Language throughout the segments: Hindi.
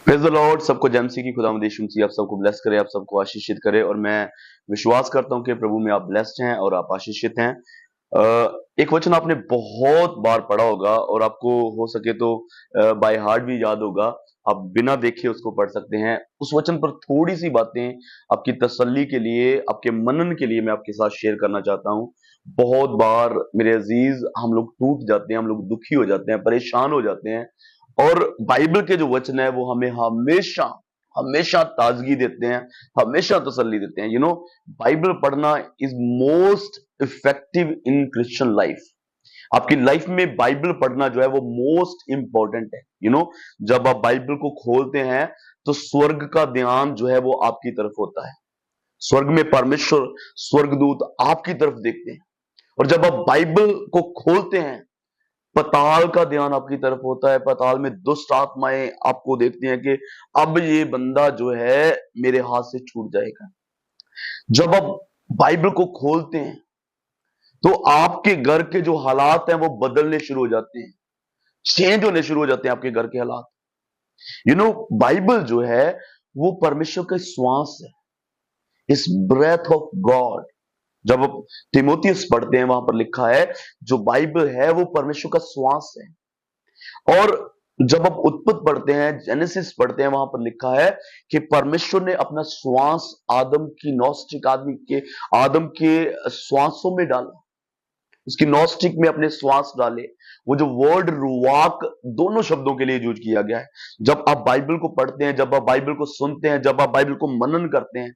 Praise the Lord. सबको जेमसी की खुदावंद यीशु मसीह आप सबको ब्लेस करे, आप सबको आशीषित करे। और मैं विश्वास करता हूं कि प्रभु में आप ब्लेस्ड हैं और आप आशीषित हैं। एक वचन आपने बहुत बार पढ़ा होगा और आपको हो सके तो बाय हार्ट भी याद होगा। आप बिना देखे उसको पढ़ सकते हैं। उस वचन पर थोड़ी सी बातें आपकी तसल्ली के लिए, आपके मनन के लिए मैं आपके साथ शेयर करना चाहता हूं। बहुत बार मेरे अजीज हम लोग टूट जाते हैं, हम लोग दुखी हो जाते हैं, परेशान हो जाते हैं। और बाइबल के जो वचन है वो हमें हमेशा हमेशा ताजगी देते हैं, हमेशा तसल्ली देते हैं। बाइबल पढ़ना is most effective in Christian life. आपकी लाइफ में बाइबल पढ़ना जो है वो मोस्ट इंपॉर्टेंट है। जब आप बाइबल को खोलते हैं तो स्वर्ग का ध्यान जो है वो आपकी तरफ होता है। स्वर्ग में परमेश्वर, स्वर्गदूत आपकी तरफ देखते हैं। और जब आप बाइबल को खोलते हैं, पताल का ध्यान आपकी तरफ होता है। पताल में दुष्ट आत्माएं आपको देखती हैं कि अब ये बंदा जो है मेरे हाथ से छूट जाएगा। जब आप बाइबल को खोलते हैं तो आपके घर के जो हालात हैं वो बदलने शुरू हो जाते हैं, चेंज होने शुरू हो जाते हैं आपके घर के हालात। बाइबल जो है वो परमेश्वर का श्वास है, इस ब्रेथ ऑफ गॉड। जब आप तिमोथियस पढ़ते हैं वहां पर लिखा है जो बाइबल है वो परमेश्वर का श्वास है। और जब आप उत्पत्ति पढ़ते हैं, जेनेसिस पढ़ते हैं, वहां पर लिखा है कि परमेश्वर ने अपना श्वास आदम की नॉस्टिक आदमी के आदम के श्वासों में डाला, उसकी नॉस्टिक में अपने श्वास डाले। वो जो वर्ड रुवाक दोनों शब्दों के लिए यूज किया गया है। जब आप बाइबल को पढ़ते हैं, जब आप बाइबल को सुनते हैं, जब आप बाइबल को मनन करते हैं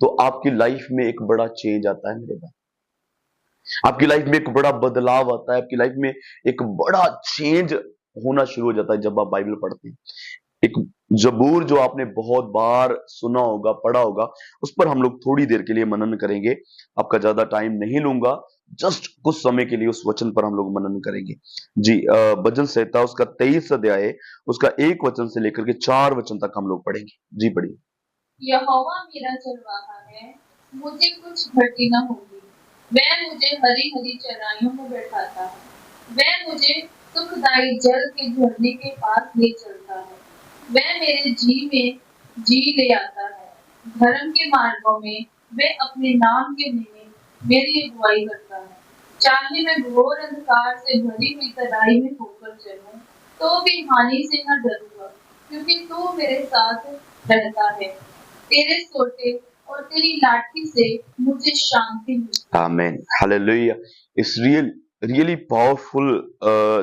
तो आपकी लाइफ में एक बड़ा चेंज आता है मेरे भाई। आपकी लाइफ में एक बड़ा बदलाव आता है, आपकी लाइफ में एक बड़ा चेंज होना शुरू हो जाता है जब आप बाइबल पढ़ते हैं। एक जबूर जो आपने बहुत बार सुना होगा, पढ़ा होगा, उस पर हम लोग थोड़ी देर के लिए मनन करेंगे। आपका ज्यादा टाइम नहीं लूंगा, जस्ट कुछ समय के लिए उस वचन पर हम लोग मनन करेंगे। जी, भजन संहिता उसका 23 अध्याय है, उसका 1 वचन से लेकर के 4 वचन तक हम लोग पढ़ेंगे। जी पढ़िए। यहोवा मेरा चरवाहा है, मुझे कुछ घटी न होगी। वह मुझे हरी हरी चराइयों में बैठाता है, वह मुझे सुखदायी जल के झरने के पास ले चलता है। वह मेरे जी में जी ले आता है, धर्म के मार्गों में वह अपने नाम के लिए मेरी अगुवाई करता है। चाहे मैं घोर अंधकार से भरी हुई तराई में होकर चलूं, तो भी हानि से न डरूंगा, क्योंकि तू मेरे साथ रहता है। तेरे सोटे और तेरी लाठी से मुझे शांति मिलती है। आमीन, हालेलुया। इस रियली पावरफुल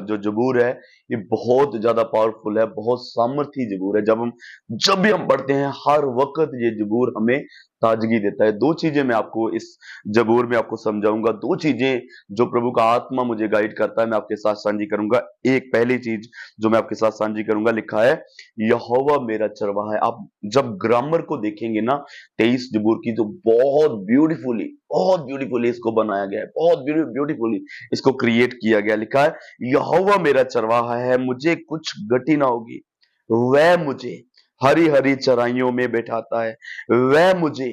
जो जबूर है, ये बहुत ज्यादा पावरफुल है, बहुत सामर्थी जबूर है। जब भी हम पढ़ते हैं, हर वक्त ये जबूर हमें ताजगी देता है। दो चीजें मैं आपको इस जबूर में आपको समझाऊंगा, दो चीजें जो प्रभु का आत्मा मुझे गाइड करता है, मैं आपके साथ साझी करूंगा। एक पहली चीज जो मैं आपके साथ साझी करूंगा, लिखा है यहोवा मेरा चरवाहा है। आप जब ग्रामर को देखेंगे ना 23 जबूर की, तो बहुत ब्यूटीफुली इसको बनाया गया है, बहुत ब्यूटीफुली इसको क्रिएट किया गया। लिखा है यहोवा मेरा चरवाहा है, मुझे कुछ घटी ना होगी। वह मुझे हरी हरी चराइयों में बैठाता है, वह मुझे,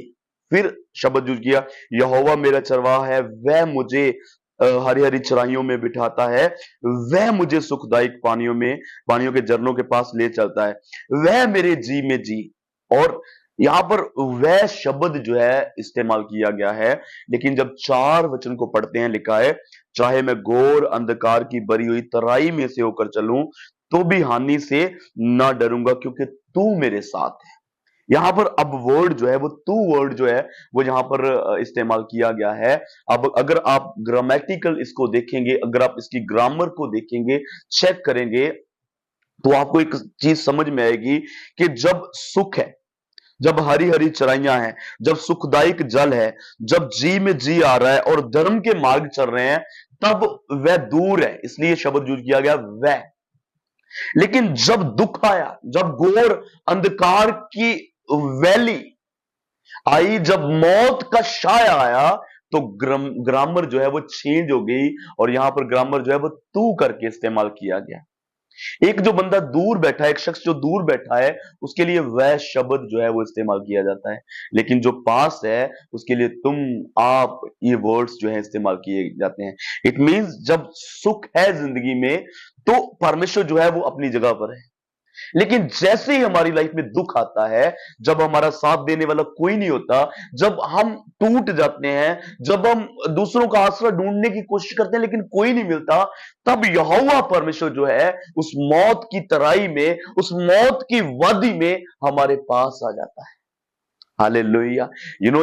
फिर शब्द यूज किया, यहोवा मेरा चरवाहा है, वह मुझे हरी हरी चराइयों में बिठाता है, वह मुझे सुखदायक पानियों के झरनों के पास ले चलता है, वह मेरे जी में जी। और यहां पर वह शब्द जो है इस्तेमाल किया गया है। लेकिन जब 4 वचन को पढ़ते हैं, लिखा है चाहे मैं घोर अंधकार की भरी हुई तराई में से होकर चलूं, तो भी हानि से ना डरूंगा, क्योंकि तू मेरे साथ है। यहां पर अब वर्ड जो है वो तू वर्ड जो है वो यहां पर इस्तेमाल किया गया है। अब अगर आप ग्रामेटिकल इसको देखेंगे, अगर आप इसकी ग्रामर को देखेंगे, चेक करेंगे, तो आपको एक चीज समझ में आएगी कि जब सुख है, जब हरी हरी चराइयां हैं, जब सुखदायक जल है, जब जी में जी आ रहा है और धर्म के मार्ग चल रहे हैं, तब वह दूर है, इसलिए शब्द यूज किया गया वह। लेकिन जब दुख आया, जब घोर अंधकार की वैली आई, जब मौत का साया आया, तो ग्रामर जो है वो चेंज हो गई। और यहां पर ग्रामर जो है वो तू करके इस्तेमाल किया गया। एक जो बंदा दूर बैठा है, एक शख्स जो दूर बैठा है, उसके लिए वह शब्द जो है वो इस्तेमाल किया जाता है। लेकिन जो पास है उसके लिए तुम, आप, ये वर्ड्स जो है इस्तेमाल किए जाते हैं। इट मींस जब सुख है जिंदगी में तो परमेश्वर जो है वो अपनी जगह पर है। लेकिन जैसे ही हमारी लाइफ में दुख आता है, जब हमारा साथ देने वाला कोई नहीं होता, जब हम टूट जाते हैं, जब हम दूसरों का आसरा ढूंढने की कोशिश करते हैं लेकिन कोई नहीं मिलता, तब यहोवा परमेश्वर जो है उस मौत की तराई में, उस मौत की वादी में हमारे पास आ जाता है। हालेलुया।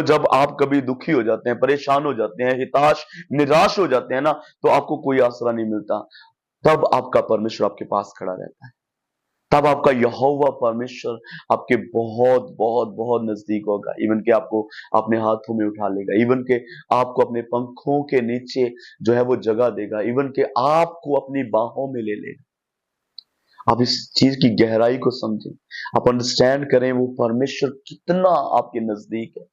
जब आप कभी दुखी हो जाते हैं, परेशान हो जाते हैं, हिताश निराश हो जाते हैं ना, तो आपको कोई आसरा नहीं मिलता, तब आपका परमेश्वर आपके पास खड़ा रहता है। तब आपका यहोवा परमेश्वर आपके बहुत बहुत बहुत नजदीक होगा। इवन के आपको अपने हाथों में उठा लेगा, इवन के आपको अपने पंखों के नीचे जो है वो जगह देगा, इवन के आपको अपनी बाहों में ले लेगा। आप इस चीज की गहराई को समझें, आप अंडरस्टैंड करें वो परमेश्वर कितना आपके नजदीक है,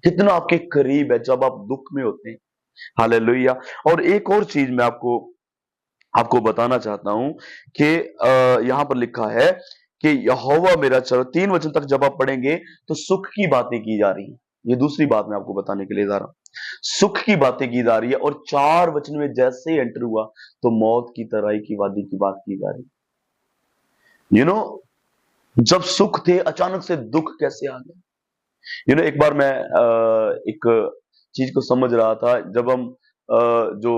कितना आपके करीब है जब आप दुख में होते हैं। हालेलुया। और एक और चीज मैं आपको आपको बताना चाहता हूं कि यहां पर लिखा है कि यहोवा मेरा चलो, 3 वचन तक जब आप पढ़ेंगे तो सुख की बातें की जा रही हैं। ये दूसरी बात मैं आपको बताने के लिए जा रहा हूं, सुख की बातें की जा रही है। और 4 वचन में जैसे ही एंटर हुआ तो मौत की तराई की वादी की बात की जा रही है। जब सुख थे अचानक से दुख कैसे आ गया। एक बार मैं एक चीज को समझ रहा था, जब हम जो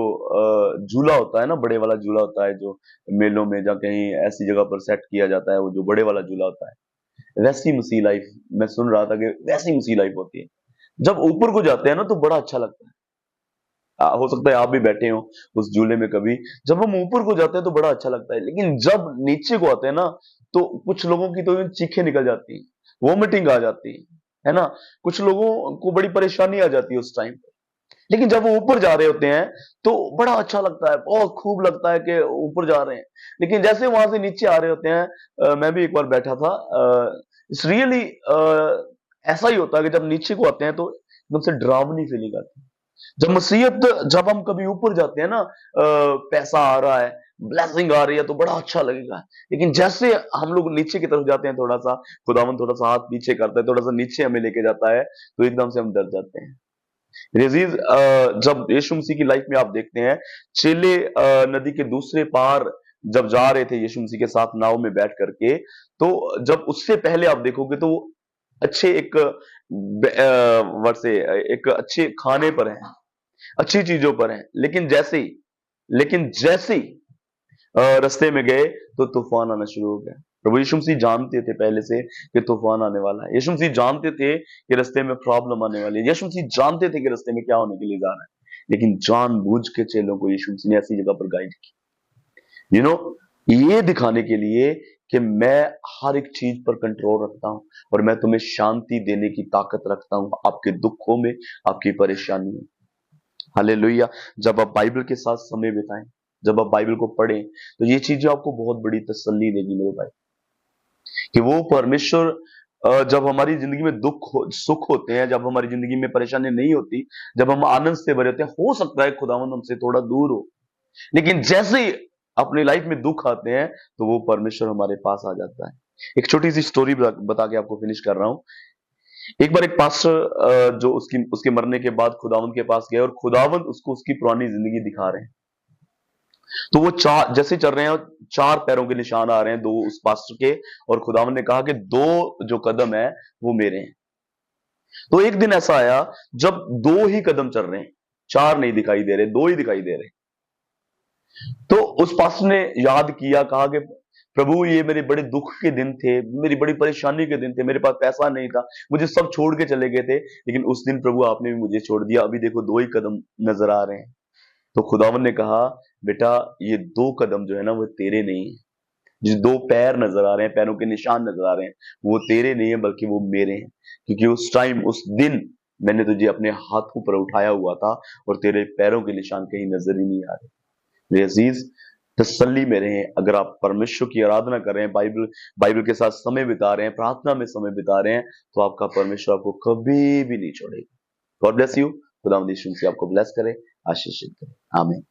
झूला होता है ना, बड़े वाला झूला होता है जो मेलों में या कहीं ऐसी जगह पर सेट किया जाता है, वो जो बड़े वाला झूला होता है, वैसी मसीह लाइफ मैं सुन रहा था कि वैसी मसीह लाइफ होती है। जब ऊपर को जाते हैं ना तो बड़ा अच्छा लगता है। हो सकता है आप भी बैठे हो उस झूले में कभी। जब हम ऊपर को जाते हैं तो बड़ा अच्छा लगता है, लेकिन जब नीचे को आते हैं ना तो कुछ लोगों की तो चीखें निकल जाती हैं, वोमिटिंग आ जाती है ना, कुछ लोगों को बड़ी परेशानी आ जाती है उस टाइम पे। लेकिन जब वो ऊपर जा रहे होते हैं तो बड़ा अच्छा लगता है, बहुत खूब लगता है कि ऊपर जा रहे हैं। लेकिन जैसे वहां से नीचे आ रहे होते हैं, मैं भी एक बार बैठा था, इट्स रियली ऐसा ही होता है कि जब नीचे को आते हैं तो एकदम से डरावनी फीलिंग आती है। जब मुसीबत, जब हम कभी ऊपर जाते हैं ना, पैसा आ रहा है, ब्लेसिंग आ रही है तो बड़ा अच्छा लगेगा। लेकिन जैसे हम लोग नीचे की तरफ जाते हैं, थोड़ा सा खुदावन थोड़ा सा हाथ पीछे करता है, थोड़ा सा नीचे हमें लेके जाता है, तो एकदम से हम डर जाते हैं। अजीज, जब यीशु मसीह की लाइफ में आप देखते हैं, चेले नदी के दूसरे पार जब जा रहे थे यीशु मसीह के साथ नाव में बैठ करके, तो जब उससे पहले आप देखोगे तो वो अच्छे एक वर्ड से एक अच्छे खाने पर हैं, अच्छी चीजों पर हैं। लेकिन जैसे ही रास्ते में गए तो तूफान आना शुरू हो गया। प्रभु यीशु मसीह जानते थे पहले से कि तूफान आने वाला है। यीशु मसीह जानते थे कि रास्ते में प्रॉब्लम आने वाली है। यीशु मसीह जानते थे कि रास्ते में क्या होने के लिए जा रहा है। लेकिन जानबूझ के चेलों को यीशु मसीह ने ऐसी जगह पर गाइड की, ये दिखाने के लिए कि मैं हर एक चीज पर कंट्रोल रखता हूं और मैं तुम्हें शांति देने की ताकत रखता हूं आपके दुखों में, आपकी परेशानी में। हालेलुया। जब आप बाइबल के साथ समय बिताएं, जब आप बाइबल को पढ़ें, तो ये चीजें आपको बहुत बड़ी तसल्ली देगी मेरे भाई, कि वो परमेश्वर जब हमारी जिंदगी में सुख होते हैं, जब हमारी जिंदगी में परेशानी नहीं होती, जब हम आनंद से भरे होते हैं, हो सकता है खुदावंद हमसे थोड़ा दूर हो, लेकिन जैसे ही अपनी लाइफ में दुख आते हैं तो वो परमेश्वर हमारे पास आ जाता है। एक छोटी सी स्टोरी बता के आपको फिनिश कर रहा हूं। एक बार एक पास्टर जो उसके मरने के बाद खुदावंद के पास गए और खुदावंद उसको उसकी पुरानी जिंदगी दिखा रहे हैं। तो वो जैसे चल रहे हैं, 4 पैरों के निशान आ रहे हैं, 2 उस पास्टर के, और खुदावंद ने कहा कि 2 जो कदम है वो मेरे हैं। तो एक दिन ऐसा आया जब 2 ही कदम चल रहे हैं, 4 नहीं दिखाई दे रहे, 2 ही दिखाई दे रहे। तो उस पास्टर ने याद किया, कहा कि प्रभु ये मेरे बड़े दुख के दिन थे, मेरी बड़ी परेशानी के दिन थे, मेरे पास पैसा नहीं था, मुझे सब छोड़ के चले गए थे, लेकिन उस दिन प्रभु आपने भी मुझे छोड़ दिया, अभी देखो 2 ही कदम नजर आ रहे हैं। तो खुदावन ने कहा, बेटा ये 2 कदम जो है ना वो तेरे नहीं है, जो 2 पैर नजर आ रहे हैं, पैरों के निशान नजर आ रहे हैं, वो तेरे नहीं है बल्कि वो मेरे हैं। क्योंकि उस टाइम, उस दिन मैंने तुझे अपने हाथों पर उठाया हुआ था और तेरे पैरों के निशान कहीं नजर ही नहीं आ रहे। मेरे अजीज, तसल्ली में रहें। अगर आप परमेश्वर की आराधना कर रहे हैं, बाइबल के साथ समय बिता रहे हैं, प्रार्थना में समय बिता रहे हैं, तो आपका परमेश्वर आपको कभी भी नहीं छोड़ेगा। God bless you. खुदा यीशु मसीह आपको ब्लेस करे, आशीषित करे। आमीन।